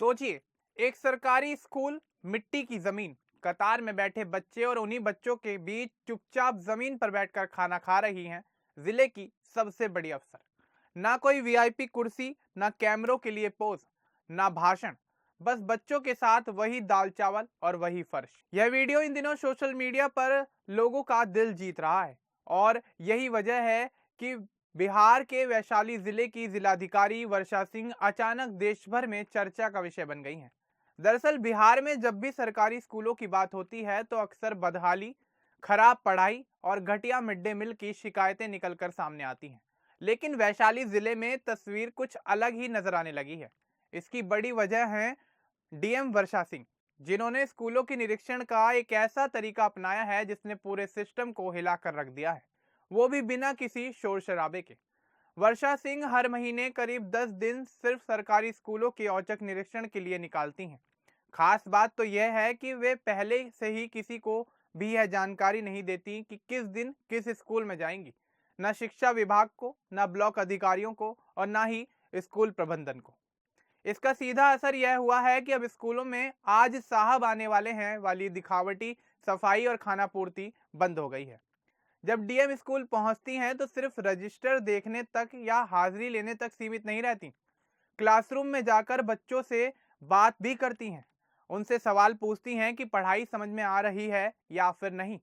सोचिए, एक सरकारी स्कूल, मिट्टी की जमीन, कतार में बैठे बच्चे और उन्हीं बच्चों के बीच चुपचाप जमीन पर बैठकर खाना खा रही हैं जिले की सबसे बड़ी अफसर। ना कोई वीआईपी कुर्सी, ना कैमरों के लिए पोज, ना भाषण, बस बच्चों के साथ वही दाल चावल और वही फर्श। यह वीडियो इन दिनों सोशल मीडिया पर लोगों का दिल जीत रहा है और यही वजह है कि बिहार के वैशाली जिले की जिलाधिकारी वर्षा सिंह अचानक देश भर में चर्चा का विषय बन गई हैं। दरअसल बिहार में जब भी सरकारी स्कूलों की बात होती है तो अक्सर बदहाली, खराब पढ़ाई और घटिया मिड डे मील की शिकायतें निकलकर सामने आती हैं। लेकिन वैशाली जिले में तस्वीर कुछ अलग ही नजर आने लगी है। इसकी बड़ी वजह है डीएम वर्षा सिंह, जिन्होंने स्कूलों के निरीक्षण का एक ऐसा तरीका अपनाया है जिसने पूरे सिस्टम को हिलाकर रख दिया है, वो भी बिना किसी शोर शराबे के। वर्षा सिंह हर महीने करीब 10 दिन सिर्फ सरकारी स्कूलों के औचक निरीक्षण के लिए निकालती हैं। खास बात तो यह है कि वे पहले से ही किसी को भी यह जानकारी नहीं देती कि किस दिन किस स्कूल में जाएंगी, न शिक्षा विभाग को, न ब्लॉक अधिकारियों को और न ही स्कूल प्रबंधन को। इसका सीधा असर यह हुआ है कि अब स्कूलों में आज साहब आने वाले हैं वाली दिखावटी सफाई और खाना पूर्ति बंद हो गई है। जब डीएम स्कूल पहुंचती हैं तो सिर्फ रजिस्टर देखने तक या हाजिरी लेने तक सीमित नहीं रहती, क्लासरूम में जाकर बच्चों से बात भी करती हैं। उनसे सवाल पूछती हैं कि पढ़ाई समझ में आ रही है या फिर नहीं,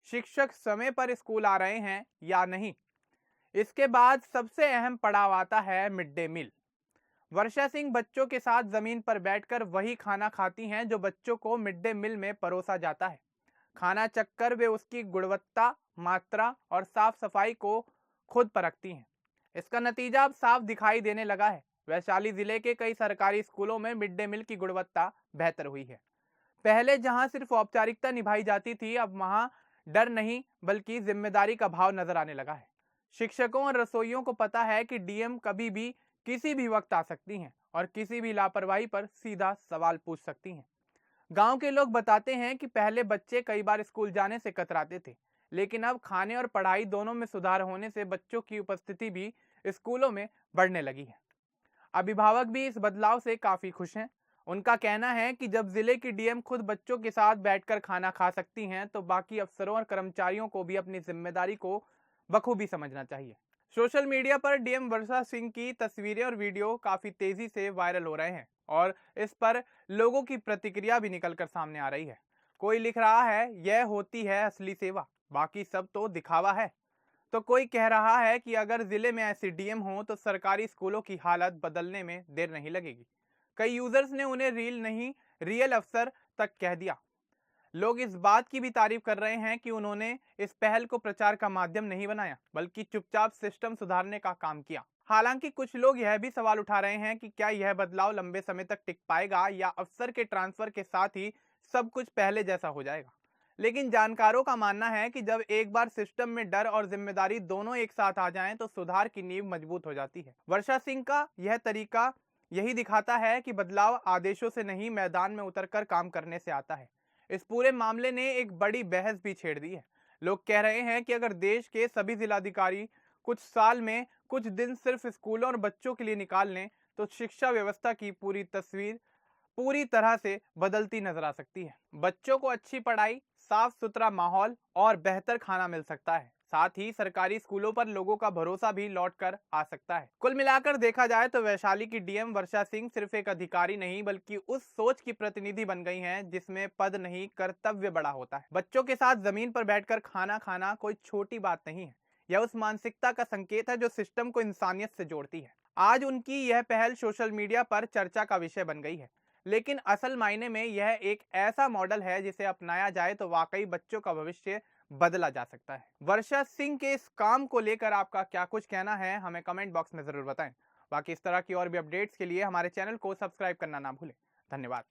शिक्षक समय पर स्कूल आ रहे हैं या नहीं। इसके बाद सबसे अहम पड़ाव आता है मिड डे मील। वर्षा सिंह बच्चों के साथ जमीन पर बैठकर वही खाना खाती हैं जो बच्चों को मिड डे मील में परोसा जाता है। खाना चखकर वे उसकी गुणवत्ता, मात्रा और साफ सफाई को खुद परखती हैं। इसका नतीजा अब साफ दिखाई देने लगा है। वैशाली जिले के कई सरकारी स्कूलों में मिड डे मील की गुणवत्ता बेहतर हुई है। पहले जहां सिर्फ औपचारिकता निभाई जाती थी, अब वहां डर नहीं बल्कि जिम्मेदारी का भाव नजर आने लगा है। शिक्षकों और रसोइयों को पता है कि डीएम कभी भी किसी भी वक्त आ सकती हैं और किसी भी लापरवाही पर सीधा सवाल पूछ सकती हैं। गांव के लोग बताते हैं कि पहले बच्चे कई बार स्कूल जाने से कतराते थे, लेकिन अब खाने और पढ़ाई दोनों में सुधार होने से बच्चों की उपस्थिति भी स्कूलों में बढ़ने लगी है। अभिभावक भी इस बदलाव से काफी खुश हैं। उनका कहना है कि जब जिले की डीएम खुद बच्चों के साथ बैठकर खाना खा सकती हैं, तो बाकी अफसरों और कर्मचारियों को भी अपनी जिम्मेदारी को बखूबी समझना चाहिए। सोशल मीडिया पर डीएम वर्षा सिंह की तस्वीरें और वीडियो काफी तेजी से वायरल हो रहे हैं और इस पर लोगों की प्रतिक्रिया भी निकलकर सामने आ रही है। कोई लिख रहा है यह होती है असली सेवा, बाकी सब तो दिखावा है। तो कोई कह रहा है कि अगर जिले में ऐसी डीएम हो तो सरकारी स्कूलों की हालत बदलने में देर नहीं लगेगी। कई यूजर्स ने उन्हें रील नहीं, रियल अफसर तक कह दिया। लोग इस बात की भी तारीफ कर रहे हैं कि उन्होंने इस पहल को प्रचार का माध्यम नहीं बनाया, बल्कि चुपचाप सिस्टम सुधारने का काम किया। हालांकि कुछ लोग यह भी सवाल उठा रहे हैं कि क्या यह बदलाव लंबे समय तक टिक पाएगा या अफसर के ट्रांसफर के साथ ही सब कुछ पहले जैसा हो जाएगा। लेकिन जानकारों का मानना है कि जब एक बार सिस्टम में डर और जिम्मेदारी दोनों एक साथ आ जाएं तो सुधार की नींव मजबूत हो जाती है। वर्षा सिंह का यह तरीका यही दिखाता है कि बदलाव आदेशों से नहीं, मैदान में उतरकर काम करने से आता है। इस पूरे मामले ने एक बड़ी बहस भी छेड़ दी है। लोग कह रहे हैं कि अगर देश के सभी जिलाधिकारी कुछ साल में कुछ दिन सिर्फ स्कूलों और बच्चों के लिए निकाल लें तो शिक्षा व्यवस्था की पूरी तस्वीर पूरी तरह से बदलती नजर आ सकती है। बच्चों को अच्छी पढ़ाई, साफ सुथरा माहौल और बेहतर खाना मिल सकता है। साथ ही सरकारी स्कूलों पर लोगों का भरोसा भी लौट कर आ सकता है। कुल मिलाकर देखा जाए तो वैशाली की डीएम वर्षा सिंह सिर्फ एक अधिकारी नहीं बल्कि उस सोच की प्रतिनिधि बन गई हैं जिसमें पद नहीं, कर्तव्य बड़ा होता है। बच्चों के साथ जमीन पर बैठकर खाना खाना कोई छोटी बात नहीं है। यह उस मानसिकता का संकेत है जो सिस्टम को इंसानियत से जोड़ती है। आज उनकी यह पहल सोशल मीडिया पर चर्चा का विषय बन गई है, लेकिन असल मायने में यह एक ऐसा मॉडल है जिसे अपनाया जाए तो वाकई बच्चों का भविष्य बदला जा सकता है। वर्षा सिंह के इस काम को लेकर आपका क्या कुछ कहना है, हमें कमेंट बॉक्स में जरूर बताएं। बाकी इस तरह की और भी अपडेट्स के लिए हमारे चैनल को सब्सक्राइब करना ना भूलें। धन्यवाद।